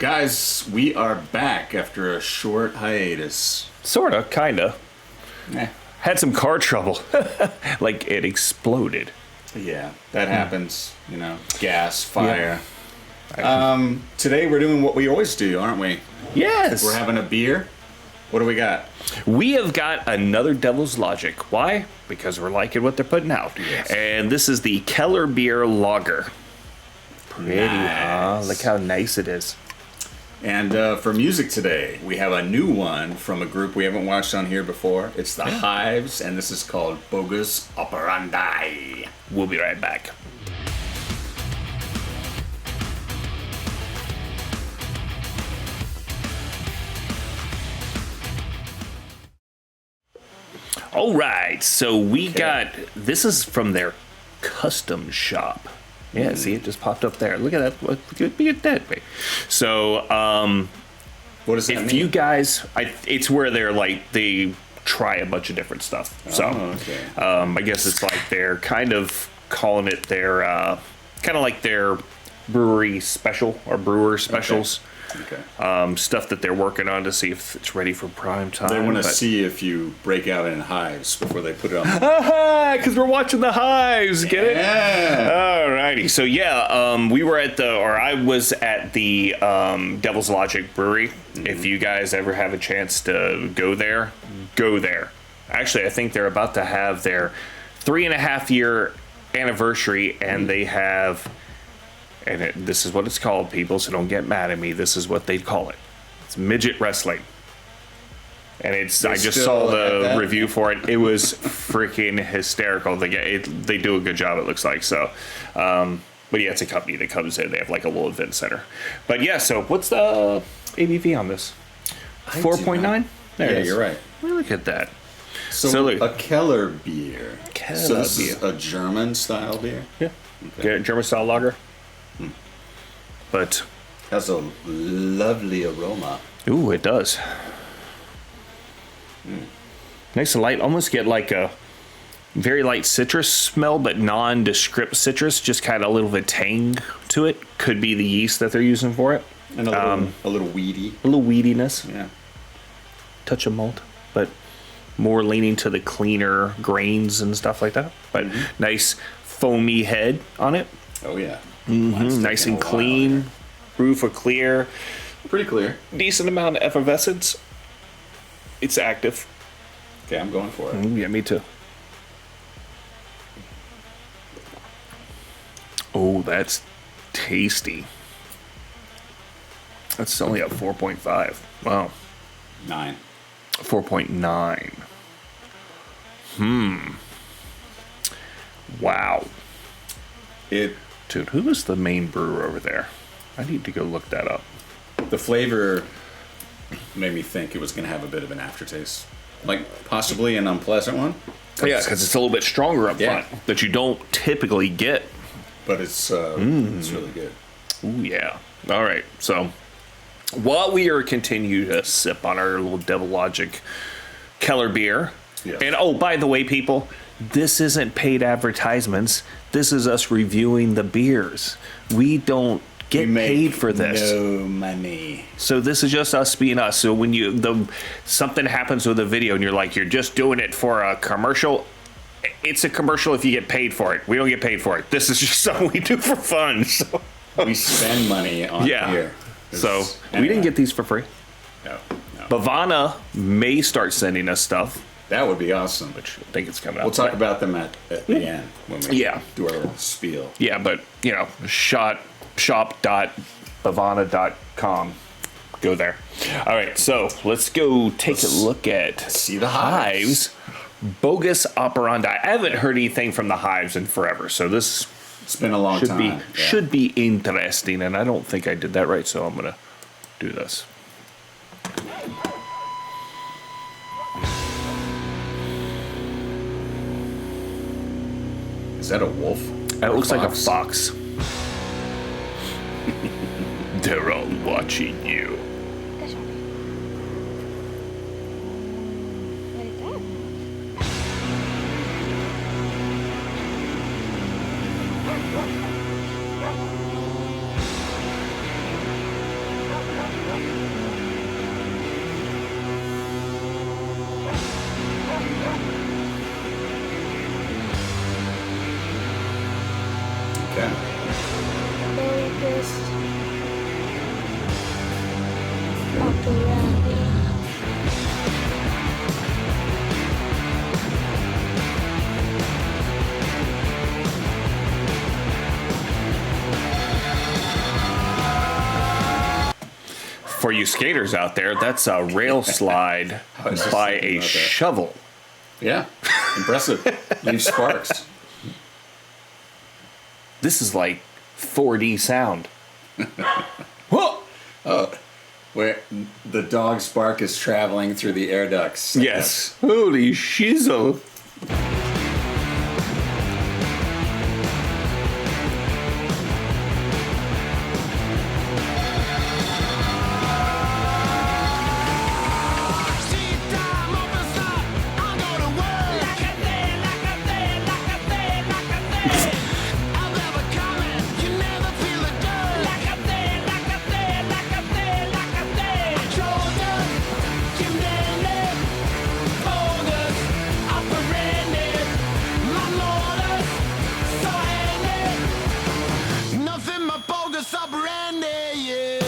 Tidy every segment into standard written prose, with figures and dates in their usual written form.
Guys, we are back after a short hiatus. Sorta, kinda. Eh. Had some car trouble. Like it exploded. Yeah, that happens. You know, gas, fire. Yeah. Today we're doing what we always do, aren't we? Yes. We're having a beer. What do we got? We have got another Devil's Logic. Why? Because we're liking what they're putting out. Yes. And this is the Kellerbier Lager. Pretty, huh? Nice. Look how nice it is. And for music today, we have a new one from a group we haven't watched on here before. It's the Hives, and this is called Bogus Operandi. We'll be right back. All right, so we got, this is from their custom shop. Yeah, see, it just popped up there. Look at that. Look at that. So, What does that mean? if you guys, it's where they're like, they try a bunch of different stuff. So, okay. I guess it's like they're kind of calling it their, kind of like their brewery special or brewer specials. Okay. Stuff that they're working on to see if it's ready for prime time. They want to see if you break out in hives before they put it on. Because we're watching the Hives, get it? Yeah. Alrighty, so yeah, we were at I was at the Devil's Logic Brewery. Mm-hmm. If you guys ever have a chance to go there, go there. Actually, I think they're about to have their 3.5-year anniversary, and they have, this is what it's called, people, so don't get mad at me. This is what they call it. It's midget wrestling. And I just saw the review for it. It was freaking hysterical. They do a good job, it looks like. So, but yeah, it's a company that comes in. They have like a little event center. But yeah, so what's the ABV on this? 4.9? There it is. You're right. Look at that. So a Kellerbier. So this is a German style beer? Yeah. Okay. German style lager. But Has a lovely aroma. ooh, it does. Nice and light. Almost get like a very light citrus smell, but nondescript citrus. Just kind of a little bit of tang to it. Could be the yeast that they're using for it. And a little weedy. A little weediness. Yeah. Touch of malt, but more leaning to the cleaner grains and stuff like that. But nice foamy head on it. Oh, yeah. Nice and clean. Roof are clear. Pretty clear. Decent amount of effervescence. It's active. Okay, I'm going for it. Yeah, me too. Oh, that's tasty. That's only a 4.5. Wow. 9. 4.9. Wow. Dude, who is the main brewer over there? I need to go look that up. The flavor made me think it was going to have a bit of an aftertaste. Like, possibly an unpleasant one. Yeah, because it's a little bit stronger up front that you don't typically get. But it's really good. Ooh, yeah. All right. So, while we are continuing to sip on our little Devil Logic Kellerbier, and oh, by the way, people, this isn't paid advertisements. This is us reviewing the beers. We don't get paid for this. No money. So this is just us being us. So when something happens with a video and you're like, you're just doing it for a commercial, it's a commercial if you get paid for it. We don't get paid for it. This is just something we do for fun. So. We spend money on beer. So we didn't get these for free. No. BEVANA may start sending us stuff. That would be awesome. Which I think it's coming out. We'll talk about them at the end when we do our little spiel. Yeah, but, shop.bevana.com. Go there. All right, so let's go take a look at see the Hives. Bogus Operandi. I haven't heard anything from the Hives in forever, so this it's been a long time. Should be interesting, and I don't think I did that right, so I'm going to do this. Is that a wolf? It looks like a fox. They're all watching you. Operandi. For you skaters out there, that's a rail slide I was just by thinking a about that. shovel. Yeah, impressive. Leaves sparks. This is like 4D sound. Whoa! Where the dog's bark is traveling through the air ducts. Yes. Holy shizzle. Nothing but bogus operandi, yeah.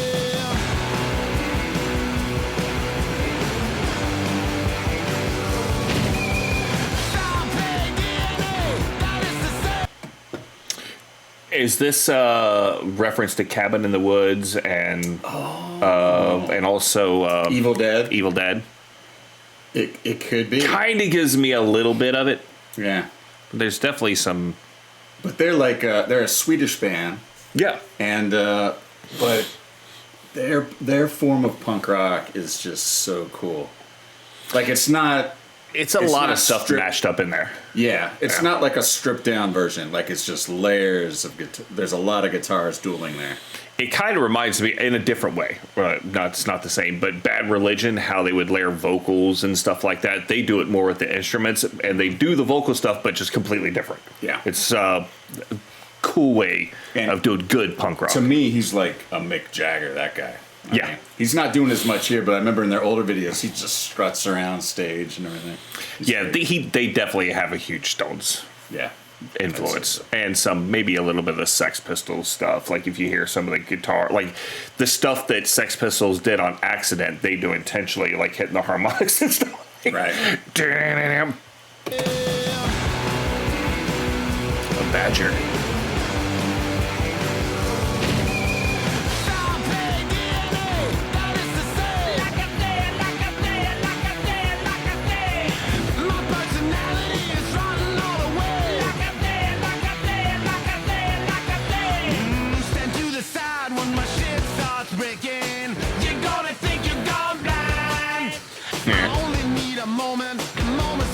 Is this reference to Cabin in the Woods and also Evil Dead. Evil Dead? It could be. Kind of gives me a little bit of it. Yeah. There's definitely some. But they're like they're a Swedish band, Yeah. and but their form of punk rock is just so cool. Like it's not. It's a It's lot not of stuff stripped- mashed up in there. Yeah, it's Yeah. not like a stripped down version. Like it's just layers of guitar. There's a lot of guitars dueling there. It kind of reminds me in a different way. It's not the same, but Bad Religion, how they would layer vocals and stuff like that. They do it more with the instruments, and they do the vocal stuff, but just completely different. Yeah. It's a cool way And of doing good punk rock. To me, he's like a Mick Jagger. That guy. I Yeah. mean, he's not doing as much here, but I remember in their older videos, he just struts around stage and everything. He's Yeah, great. they definitely have a huge Stones Yeah. influence and some maybe a little bit of the Sex Pistols stuff. Like if you hear some of the guitar, like the stuff that Sex Pistols did on accident, they do intentionally, like hitting the harmonics and stuff. Right. A badger. Moments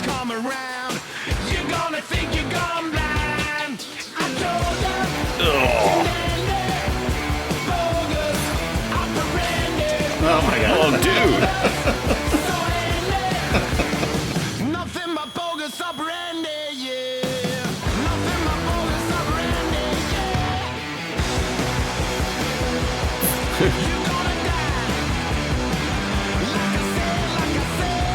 come around. You're gonna think you're gone blind. I told you. Bogus operandi. Oh my god. Oh, dude. Nothing but bogus operandi, yeah. Nothing but bogus operandi, yeah. You're gonna die. Like I said.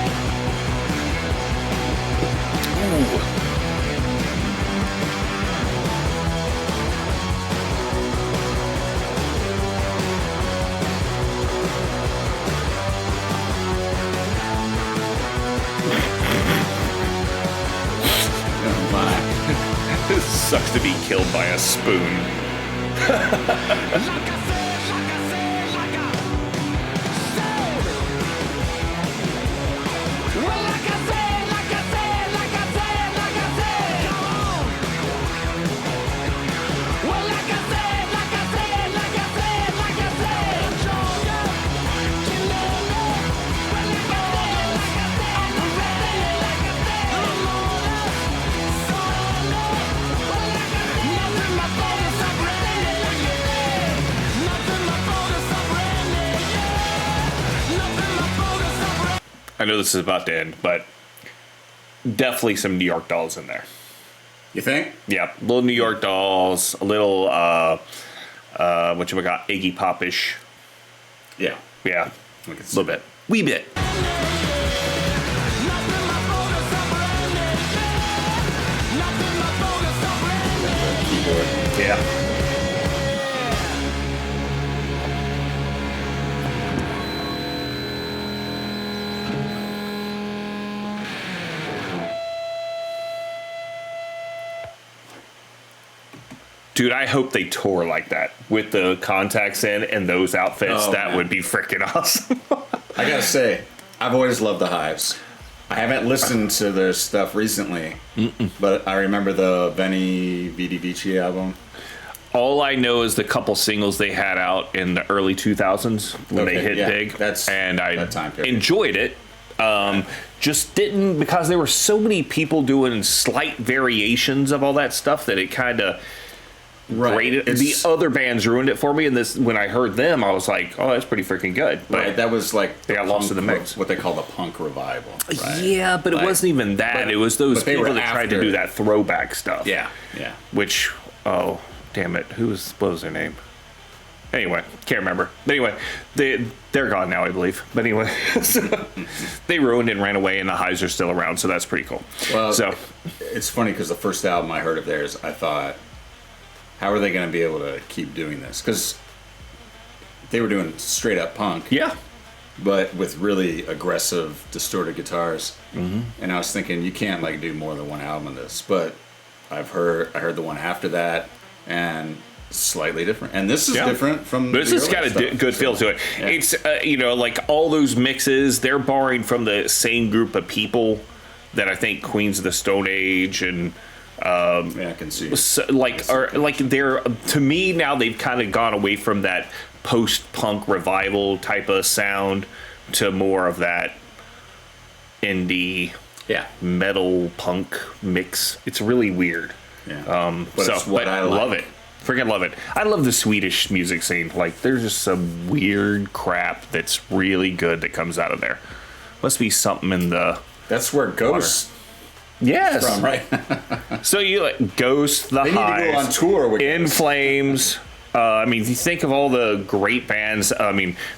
Oh my. It sucks to be killed by a spoon. I know this is about to end, but definitely some New York Dolls in there. You think? Yeah, little New York Dolls, a little what you got, Iggy Pop-ish. Yeah. Yeah, We can a see little bit, wee bit. keyboard. Yeah. Dude, I hope they tour like that with the contacts in and those outfits. Oh, that man. would be freaking awesome. I gotta say, I've always loved the Hives. I haven't listened to their stuff recently, but I remember the Veni Vidi Vici album. All I know is the couple singles they had out in the early 2000s when they hit big, and I that time period. enjoyed it. Just didn't, because there were so many people doing slight variations of all that stuff that it kind of graded. The other bands ruined it for me, and this, when I heard them, I was like, "Oh, that's pretty freaking good." But right, that was like they got lost in the mix. What they call the punk revival. Right? Yeah, but it wasn't even that. It was those people that tried to do that throwback stuff. Yeah. Which, oh, damn it, what was their name? Anyway, can't remember. But anyway, they're gone now, I believe. But anyway, so they ruined it and ran away, and the Hives are still around, so that's pretty cool. Well, so it's funny because the first album I heard of theirs, I thought, how are they going to be able to keep doing this? Because they were doing straight up punk. Yeah. But with really aggressive, distorted guitars. Mm-hmm. And I was thinking, you can't like do more than one album of this. But I heard the one after that, and slightly different. And this is different from this has got a good feel to it. Yeah. It's like all those mixes, they're borrowing from the same group of people that I think Queens of the Stone Age and I can see. They're, to me now, they've kind of gone away from that post-punk revival type of sound to more of that indie metal punk mix. It's really weird. Yeah. But I love it. Freaking love it. I love the Swedish music scene. Like, there's just some weird crap that's really good that comes out of there. Must be something in the... That's where Ghost... Yes. From, right? So you like Ghost, the Hives, need to go on tour with In Flames. If you think of all the great bands,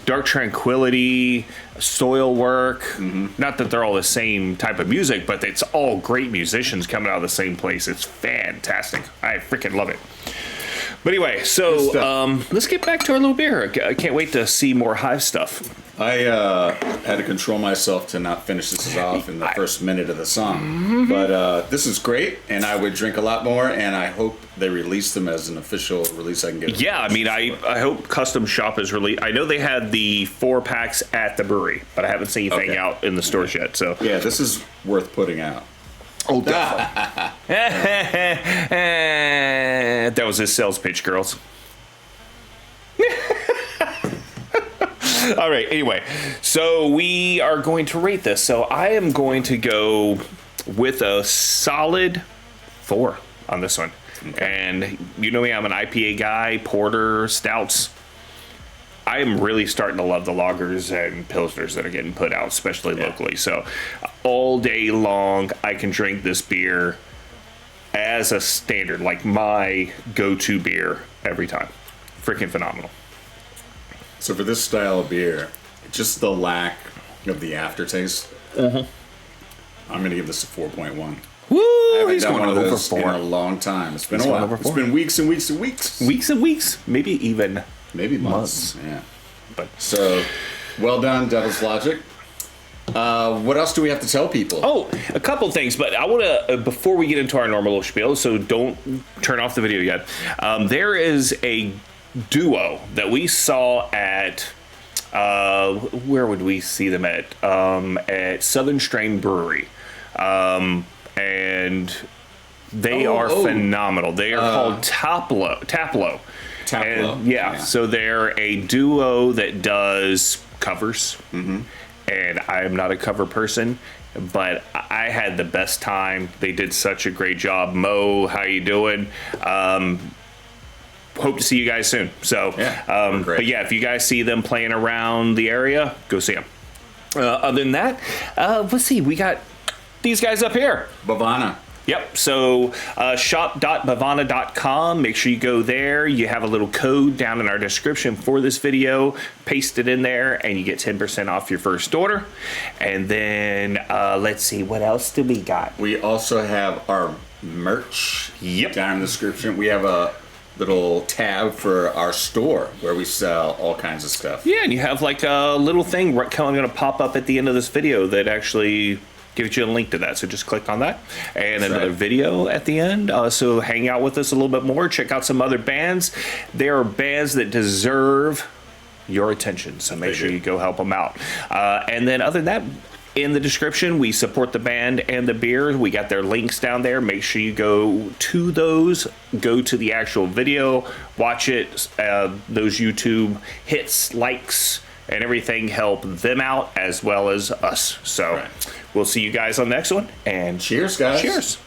Dark Tranquility, Soilwork. Mm-hmm. Not that they're all the same type of music, but it's all great musicians coming out of the same place. It's fantastic. I freaking love it. But anyway, so let's get back to our little beer. I can't wait to see more Hive stuff. I had to control myself to not finish this off in the first minute of the song. Mm-hmm. But this is great, and I would drink a lot more, and I hope they release them as an official release I can get. Yeah, I hope Custom Shop is released. I know they had the 4-packs at the brewery, but I haven't seen anything out in the stores yet. So yeah, this is worth putting out. Oh, definitely. That was his sales pitch, girls. All right, anyway, so we are going to rate this. So I am going to go with a solid 4 on this one. Okay. And you know me, I'm an IPA guy, porter, stouts. I am really starting to love the lagers and pilsners that are getting put out, especially locally. So all day long, I can drink this beer as a standard, like my go-to beer every time. Freaking phenomenal. So for this style of beer, just the lack of the aftertaste, I'm going to give this a 4.1. Woo! I haven't He's done going one of over those 4 in a long time. It's been He's a while. over 4. It's been weeks and weeks and weeks. Weeks and weeks, maybe even months. Yeah. But so, well done, Devil's Logic. What else do we have to tell people? Oh, a couple things, but I want to, before we get into our normal little spiel, so don't turn off the video yet. There is a duo that we saw at, where would we see them at Southern Strain Brewery. And they are phenomenal. They are called Taplow. And, so they're a duo that does covers. Mm-hmm. And I am not a cover person, but I had the best time. They did such a great job. Mo, how you doing? Hope to see you guys soon. So, but yeah, if you guys see them playing around the area, go see them. Other than that, let's see. We got these guys up here. BEVANA. Yep. So shop.bevana.com. Make sure you go there. You have a little code down in our description for this video. Paste it in there, and you get 10% off your first order. And then let's see, what else do we got? We also have our merch. Yep. Down in the description. We have a little tab for our store where we sell all kinds of stuff. Yeah, and you have like a little thing going to pop up at the end of this video that actually gives you a link to that. So just click on that. And That's another right. video at the end. So hang out with us a little bit more. Check out some other bands. There are bands that deserve your attention. So make sure you go help them out. And then other than that, in the description, we support the band and the beer. We got their links down there. Make sure you go to those, go to the actual video, watch it. Those YouTube hits, likes, and everything help them out as well as us. So we'll see you guys on the next one. And Cheers, guys. Cheers.